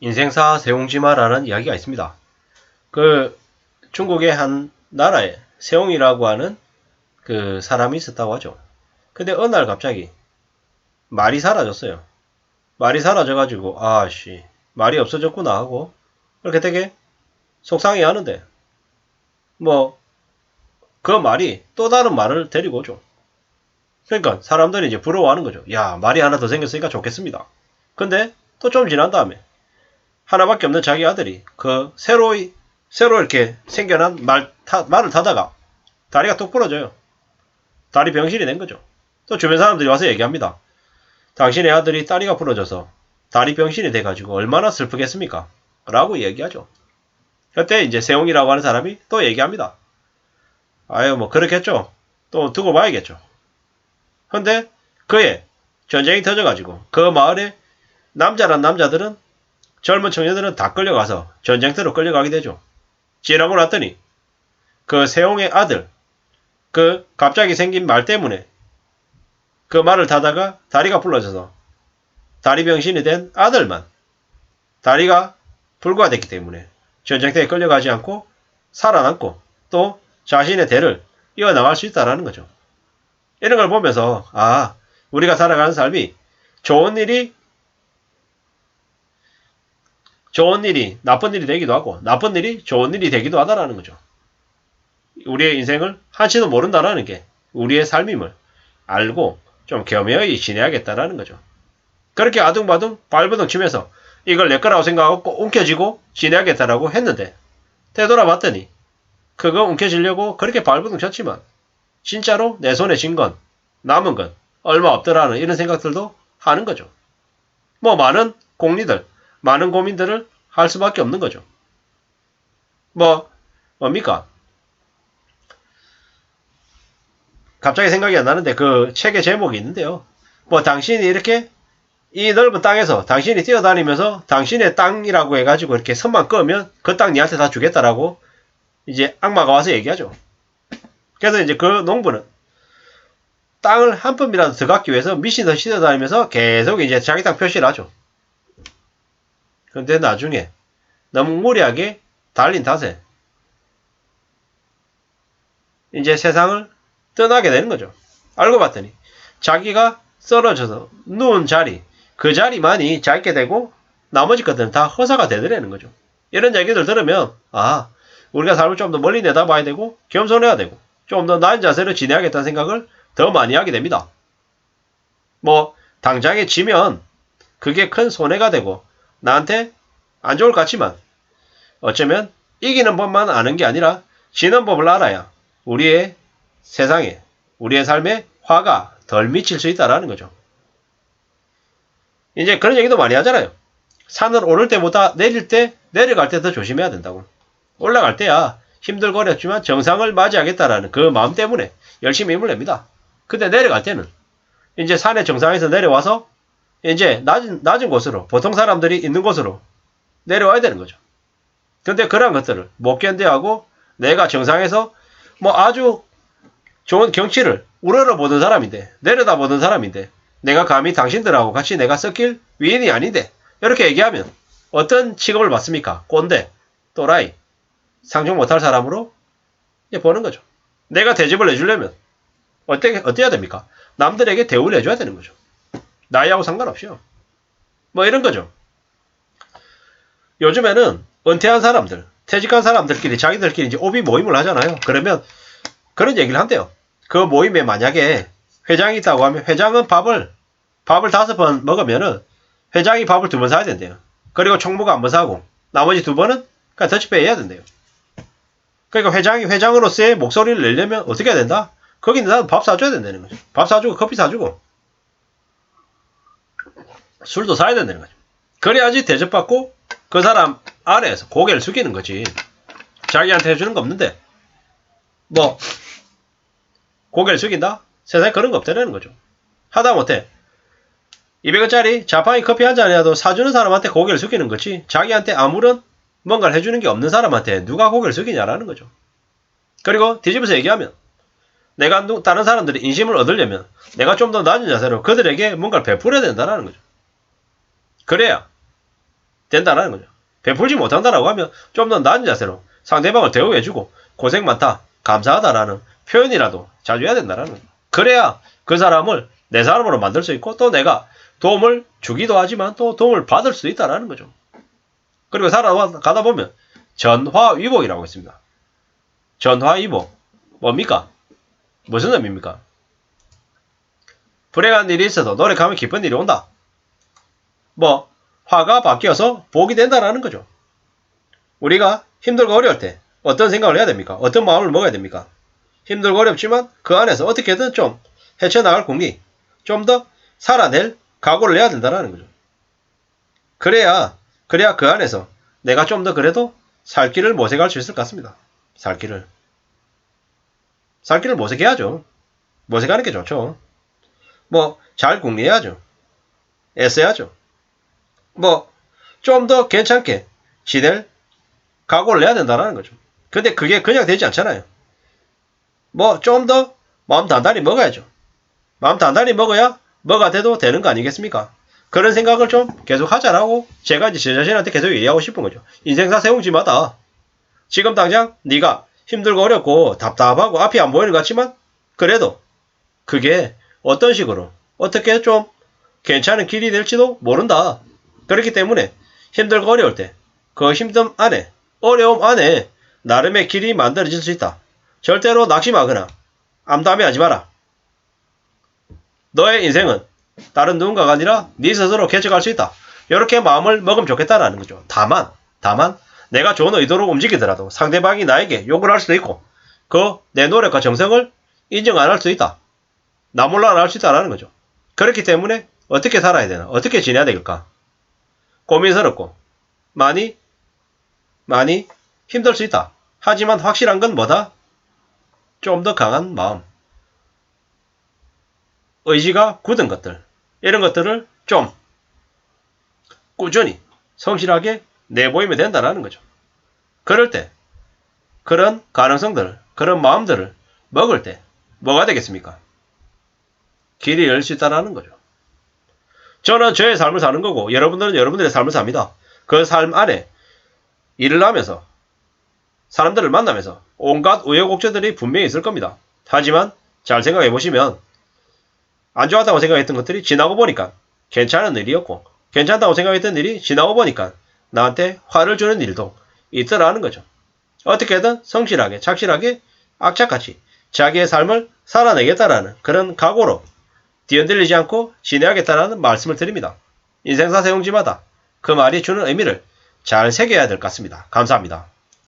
인생사 세옹지마라는 이야기가 있습니다. 그 중국의 한 나라에 세옹이라고 하는 그 사람이 있었다고 하죠. 근데 어느 날 갑자기 말이 사라졌어요. 말이 사라져가지고 아씨 말이 없어졌구나 하고 그렇게 되게 속상해 하는데 뭐 그 말이 또 다른 말을 데리고 오죠. 그러니까 사람들이 이제 부러워하는 거죠. 야 말이 하나 더 생겼으니까 좋겠습니다. 근데 또 좀 지난 다음에 하나밖에 없는 자기 아들이 그 새로 이렇게 생겨난 말을 타다가 다리가 뚝 부러져요. 다리 병실이 된 거죠. 또 주변 사람들이 와서 얘기합니다. 당신의 아들이 다리가 부러져서 다리 병신이 돼가지고 얼마나 슬프겠습니까? 라고 얘기하죠. 그때 이제 세옹이라고 하는 사람이 또 얘기합니다. 아유 뭐 그렇겠죠. 또 두고 봐야겠죠. 근데 그의 전쟁이 터져가지고 그 마을에 남자란 남자들은 젊은 청년들은 다 끌려가서 전쟁터로 끌려가게 되죠. 지나고 났더니 그 세옹의 아들 그 갑자기 생긴 말 때문에 그 말을 타다가 다리가 부러져서 다리 병신이 된 아들만 다리가 불구화됐기 때문에 전쟁터에 끌려가지 않고 살아남고 또 자신의 대를 이어나갈 수 있다는 거죠. 이런 걸 보면서 아 우리가 살아가는 삶이 좋은 일이 나쁜 일이 되기도 하고 나쁜 일이 좋은 일이 되기도 하다라는 거죠. 우리의 인생을 한치도 모른다라는 게 우리의 삶임을 알고 좀 겸허히 지내야겠다라는 거죠. 그렇게 아둥바둥 발버둥 치면서 이걸 내 거라고 생각하고 움켜쥐고 지내야겠다라고 했는데 되돌아봤더니 그거 움켜쥐려고 그렇게 발버둥 쳤지만 진짜로 내 손에 쥔 건 남은 건 얼마 없더라는 이런 생각들도 하는 거죠. 뭐 많은 공리들 많은 고민들을 할 수밖에 없는 거죠. 뭡니까? 갑자기 생각이 안 나는데 그 책의 제목이 있는데요. 당신이 이렇게 이 넓은 땅에서 당신이 뛰어다니면서 당신의 땅이라고 해가지고 이렇게 선만 끄면 그 땅 니한테 다 주겠다라고 이제 악마가 와서 얘기하죠. 그래서 이제 그 농부는 땅을 한 뼘이라도 더 갖기 위해서 미신을 씻어다니면서 계속 이제 자기 땅 표시를 하죠. 근데 나중에 너무 무리하게 달린 탓에 이제 세상을 떠나게 되는 거죠. 알고 봤더니 자기가 쓰러져서 누운 자리 그 자리만이 짧게 되고 나머지 것들은 다 허사가 되더라는 거죠. 이런 얘기들 들으면 우리가 삶을 좀 더 멀리 내다봐야 되고 겸손해야 되고 좀 더 나은 자세로 지내야겠다는 생각을 더 많이 하게 됩니다. 당장에 지면 그게 큰 손해가 되고 나한테 안 좋을 것 같지만 어쩌면 이기는 법만 아는 게 아니라 지는 법을 알아야 우리의 세상에 우리의 삶에 화가 덜 미칠 수 있다라는 거죠. 이제 그런 얘기도 많이 하잖아요. 산을 오를 때보다 내려갈 때 더 조심해야 된다고. 올라갈 때야 힘들거렸지만 정상을 맞이하겠다라는 그 마음 때문에 열심히 힘을 냅니다. 근데 내려갈 때는 이제 산의 정상에서 내려와서 이제 낮은 곳으로 보통 사람들이 있는 곳으로 내려와야 되는 거죠. 근데 그런 것들을 못 견뎌하고 내가 정상에서 아주 좋은 경치를 우러러보던 사람인데 내려다보던 사람인데 내가 감히 당신들하고 같이 내가 섞일 위인이 아닌데 이렇게 얘기하면 어떤 취급을 받습니까? 꼰대, 또라이, 상종 못할 사람으로 보는 거죠. 내가 대접을 해주려면 어때야 됩니까? 남들에게 대우를 해줘야 되는 거죠. 나이하고 상관없이요. 이런 거죠. 요즘에는 은퇴한 사람들, 퇴직한 사람들끼리 자기들끼리 이제 오비 모임을 하잖아요. 그러면 그런 얘기를 한대요. 그 모임에 만약에 회장이 있다고 하면 회장은 밥을 5번 먹으면은 회장이 밥을 2번 사야 된대요. 그리고 총무가 1번 사고 나머지 2번은 그냥 더치페이 해야 된대요. 그러니까 회장이 회장으로서의 목소리를 내려면 어떻게 해야 된다? 거기는 나는 밥 사줘야 된다는 거죠. 밥 사주고 커피 사주고 술도 사야 된다는 거죠. 그래야지 대접받고 그 사람 아래에서 고개를 숙이는 거지. 자기한테 해주는 거 없는데 고개를 숙인다? 세상에 그런 거 없다는 거죠. 하다못해 200원짜리 자판기 커피 한 잔이라도 사주는 사람한테 고개를 숙이는 거지 자기한테 아무런 뭔가를 해주는 게 없는 사람한테 누가 고개를 숙이냐라는 거죠. 그리고 뒤집어서 얘기하면 내가 다른 사람들의 인심을 얻으려면 내가 좀 더 낮은 자세로 그들에게 뭔가를 베풀어야 된다는 거죠. 그래야 된다는 거죠. 베풀지 못한다라고 하면 좀 더 낮은 자세로 상대방을 대우해주고 고생 많다, 감사하다라는 표현이라도 자주 해야 된다는 거죠. 그래야 그 사람을 내 사람으로 만들 수 있고 또 내가 도움을 주기도 하지만 또 도움을 받을 수 있다는 거죠. 그리고 살아가다 보면 전화위복이라고 있습니다. 전화위복 뭡니까? 무슨 의미입니까? 불행한 일이 있어도 노력하면 기쁜 일이 온다. 뭐 화가 바뀌어서 복이 된다는 거죠. 우리가 힘들고 어려울 때 어떤 생각을 해야 됩니까? 어떤 마음을 먹어야 됩니까? 힘들고 어렵지만 그 안에서 어떻게든 좀 헤쳐나갈 공기, 좀 더 살아낼 각오를 해야 된다는 거죠. 그래야 그 안에서 내가 좀 더 그래도 살 길을 모색할 수 있을 것 같습니다. 살 길을 모색해야죠. 모색하는 게 좋죠. 뭐 잘 궁리해야죠. 애써야죠. 뭐 좀 더 괜찮게 지낼 각오를 해야 된다는 거죠. 근데 그게 그냥 되지 않잖아요. 뭐 좀 더 마음 단단히 먹어야죠. 마음 단단히 먹어야 뭐가 돼도 되는 거 아니겠습니까? 그런 생각을 좀 계속 하자라고 제가 이제 제 자신한테 계속 얘기하고 싶은 거죠. 인생사 세웅지마다 지금 당장 네가 힘들고 어렵고 답답하고 앞이 안 보이는 것 같지만 그래도 그게 어떤 식으로 어떻게 좀 괜찮은 길이 될지도 모른다. 그렇기 때문에 힘들고 어려울 때 그 힘듦 안에 어려움 안에 나름의 길이 만들어질 수 있다. 절대로 낙심하거나 암담해하지 마라. 너의 인생은 다른 누군가가 아니라 네 스스로 개척할 수 있다. 이렇게 마음을 먹으면 좋겠다라는 거죠. 다만 내가 좋은 의도로 움직이더라도 상대방이 나에게 욕을 할 수도 있고 그 내 노력과 정성을 인정 안 할 수도 있다. 나 몰라 안 할 수 있다라는 거죠. 그렇기 때문에 어떻게 살아야 되나? 어떻게 지내야 될까? 고민스럽고 많이 힘들 수 있다. 하지만 확실한 건 뭐다? 좀 더 강한 마음, 의지가 굳은 것들, 이런 것들을 좀 꾸준히 성실하게 내보이면 된다는 거죠. 그럴 때 그런 가능성들, 그런 마음들을 먹을 때 뭐가 되겠습니까? 길이 열 수 있다는 거죠. 저는 저의 삶을 사는 거고 여러분들은 여러분들의 삶을 삽니다. 그 삶 안에 일을 하면서 사람들을 만나면서 온갖 우여곡절들이 분명히 있을 겁니다. 하지만 잘 생각해 보시면 안 좋았다고 생각했던 것들이 지나고 보니까 괜찮은 일이었고 괜찮다고 생각했던 일이 지나고 보니까 나한테 화를 주는 일도 있더라는 거죠. 어떻게든 성실하게 착실하게 악착같이 자기의 삶을 살아내겠다라는 그런 각오로 뒤흔들리지 않고 지내야겠다라는 말씀을 드립니다. 인생사 세웅지마다 그 말이 주는 의미를 잘 새겨야 될 것 같습니다. 감사합니다.